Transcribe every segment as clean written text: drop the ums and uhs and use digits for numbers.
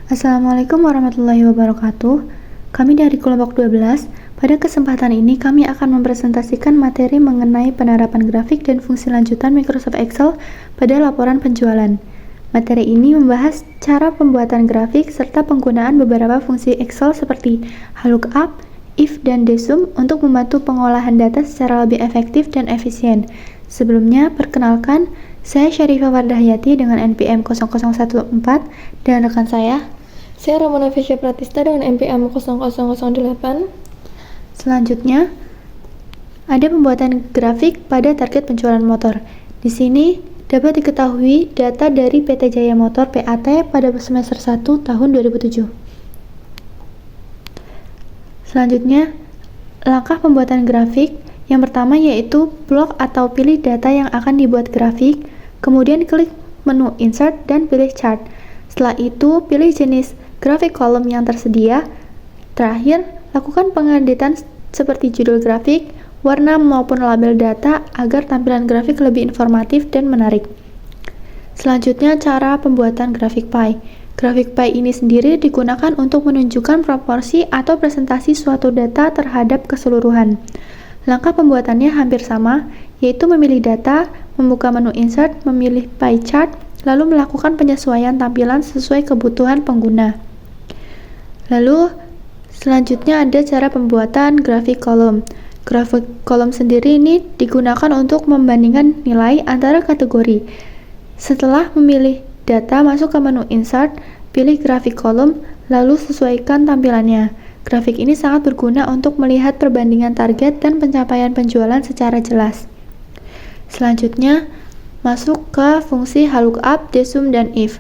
Assalamualaikum warahmatullahi wabarakatuh. Kami dari kelompok 12. Pada kesempatan ini kami akan mempresentasikan materi mengenai penerapan grafik dan fungsi lanjutan Microsoft Excel pada laporan penjualan. Materi ini membahas cara pembuatan grafik serta penggunaan beberapa fungsi Excel seperti lookup, if, dan desum untuk membantu pengolahan data secara lebih efektif dan efisien. Sebelumnya, perkenalkan, saya Syarifah Wardahyati dengan NPM 0014 dan rekan Saya Ramona Fisya Pratista dengan NPM 0008. Selanjutnya, ada pembuatan grafik pada target penjualan motor. Di sini dapat diketahui data dari PT Jaya Motor PAT pada semester 1 tahun 2007. Selanjutnya, langkah pembuatan grafik yang pertama yaitu blok atau pilih data yang akan dibuat grafik, kemudian klik menu Insert dan pilih Chart. Setelah itu, pilih jenis grafik kolom yang tersedia. Terakhir, lakukan pengeditan seperti judul grafik, warna maupun label data agar tampilan grafik lebih informatif dan menarik. Selanjutnya, cara pembuatan grafik pie. Grafik pie ini sendiri digunakan untuk menunjukkan proporsi atau presentasi suatu data terhadap keseluruhan. Langkah pembuatannya hampir sama, yaitu memilih data, membuka menu Insert, memilih pie chart, lalu melakukan penyesuaian tampilan sesuai kebutuhan pengguna. Lalu, selanjutnya ada cara pembuatan grafik kolom. Grafik kolom sendiri ini digunakan untuk membandingkan nilai antara kategori. Setelah memilih data, masuk ke menu Insert, pilih grafik kolom, lalu sesuaikan tampilannya. Grafik ini sangat berguna untuk melihat perbandingan target dan pencapaian penjualan secara jelas. Selanjutnya, masuk ke fungsi lookup, desum, dan if.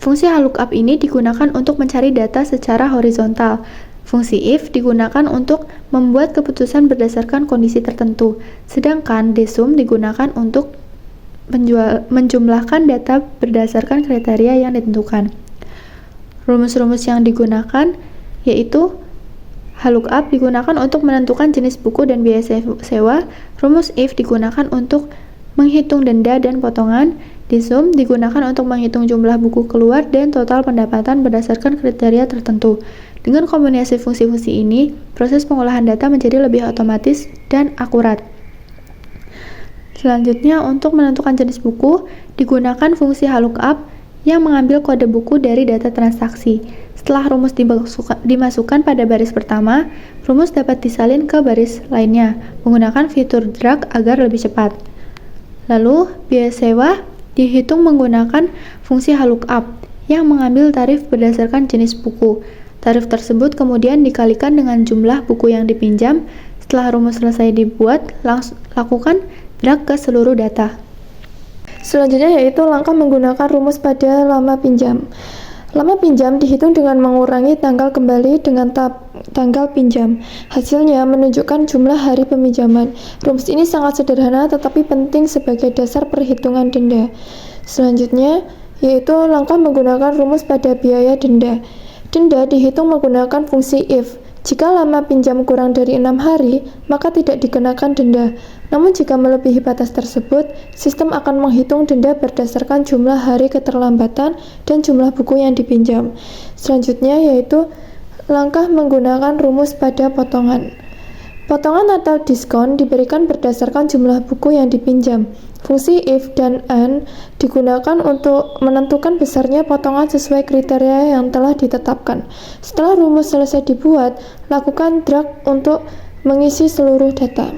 Fungsi lookup ini digunakan untuk mencari data secara horizontal. Fungsi if digunakan untuk membuat keputusan berdasarkan kondisi tertentu, sedangkan desum digunakan untuk menjumlahkan data berdasarkan kriteria yang ditentukan. Rumus-rumus yang digunakan yaitu lookup digunakan untuk menentukan jenis buku dan biaya sewa, rumus if digunakan untuk menghitung denda dan potongan, desum digunakan untuk menghitung jumlah buku keluar dan total pendapatan berdasarkan kriteria tertentu. Dengan kombinasi fungsi-fungsi ini, proses pengolahan data menjadi lebih otomatis dan akurat. Selanjutnya, untuk menentukan jenis buku, digunakan fungsi lookup yang mengambil kode buku dari data transaksi. Setelah rumus dimasukkan pada baris pertama, rumus dapat disalin ke baris lainnya menggunakan fitur drag agar lebih cepat. Lalu, biaya sewa dihitung menggunakan fungsi lookup yang mengambil tarif berdasarkan jenis buku. Tarif tersebut kemudian dikalikan dengan jumlah buku yang dipinjam. Setelah rumus selesai dibuat, lakukan drag ke seluruh data. Selanjutnya yaitu langkah menggunakan rumus pada lama pinjam. Lama pinjam dihitung dengan mengurangi tanggal kembali dengan tanggal pinjam. Hasilnya menunjukkan jumlah hari peminjaman. Rumus ini sangat sederhana tetapi penting sebagai dasar perhitungan denda. Selanjutnya yaitu langkah menggunakan rumus pada biaya denda. Denda dihitung menggunakan fungsi if. Jika lama pinjam kurang dari 6 hari, maka tidak dikenakan denda. Namun jika melebihi batas tersebut, sistem akan menghitung denda berdasarkan jumlah hari keterlambatan dan jumlah buku yang dipinjam. Selanjutnya yaitu langkah menggunakan rumus pada potongan. Potongan atau diskon diberikan berdasarkan jumlah buku yang dipinjam. Fungsi if dan and digunakan untuk menentukan besarnya potongan sesuai kriteria yang telah ditetapkan. Setelah rumus selesai dibuat, lakukan drag untuk mengisi seluruh data.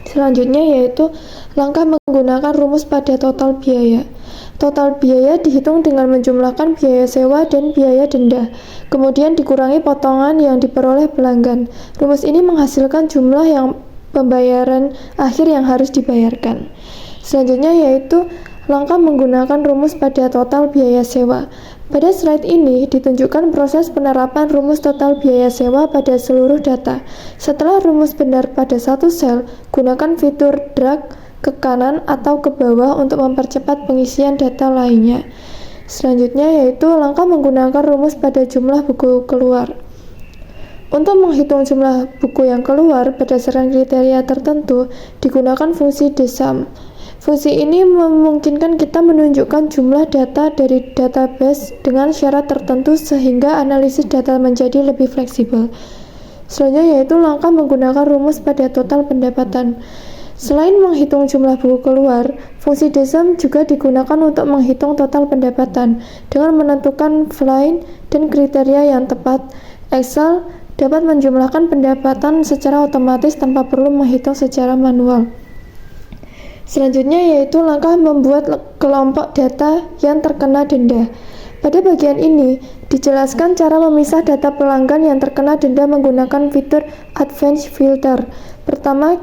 Selanjutnya yaitu langkah menggunakan rumus pada total biaya. Total biaya dihitung dengan menjumlahkan biaya sewa dan biaya denda, kemudian dikurangi potongan yang diperoleh pelanggan. Rumus ini menghasilkan jumlah yang pembayaran akhir yang harus dibayarkan. Selanjutnya yaitu langkah menggunakan rumus pada total biaya sewa. Pada slide ini ditunjukkan proses penerapan rumus total biaya sewa pada seluruh data. Setelah rumus benar pada satu sel, gunakan fitur drag ke kanan atau ke bawah untuk mempercepat pengisian data lainnya. Selanjutnya yaitu langkah menggunakan rumus pada jumlah buku keluar. Untuk menghitung jumlah buku yang keluar berdasarkan kriteria tertentu, digunakan fungsi desum. Fungsi ini memungkinkan kita menunjukkan jumlah data dari database dengan syarat tertentu sehingga analisis data menjadi lebih fleksibel. Selanjutnya yaitu langkah menggunakan rumus pada total pendapatan. Selain menghitung jumlah buku keluar, fungsi DSUM juga digunakan untuk menghitung total pendapatan. Dengan menentukan line dan kriteria yang tepat, Excel dapat menjumlahkan pendapatan secara otomatis tanpa perlu menghitung secara manual. Selanjutnya yaitu langkah membuat kelompok data yang terkena denda. Pada bagian ini, dijelaskan cara memisah data pelanggan yang terkena denda menggunakan fitur Advanced Filter. Pertama,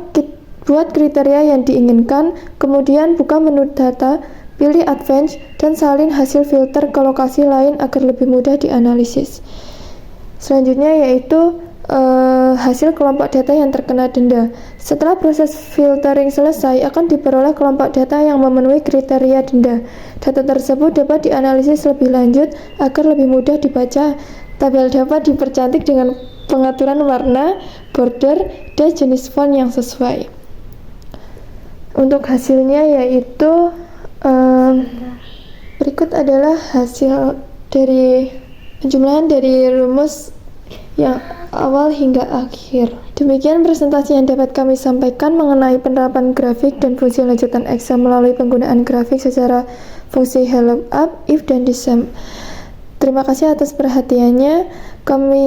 buat kriteria yang diinginkan, kemudian buka menu data, pilih Advanced, dan salin hasil filter ke lokasi lain agar lebih mudah dianalisis. Selanjutnya yaitu hasil kelompok data yang terkena denda. Setelah proses filtering selesai, akan diperoleh kelompok data yang memenuhi kriteria denda. Data tersebut dapat dianalisis lebih lanjut agar lebih mudah dibaca. Tabel dapat dipercantik dengan pengaturan warna, border, dan jenis font yang sesuai. Untuk hasilnya yaitu berikut adalah hasil dari penjumlahan dari rumus yang awal hingga akhir. Demikian presentasi yang dapat kami sampaikan mengenai penerapan grafik dan fungsi lanjutan Excel melalui penggunaan grafik secara fungsi hello up, if, dan disem. Terima kasih atas perhatiannya. Kami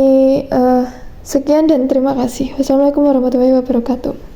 sekian dan terima kasih. Wassalamualaikum warahmatullahi wabarakatuh.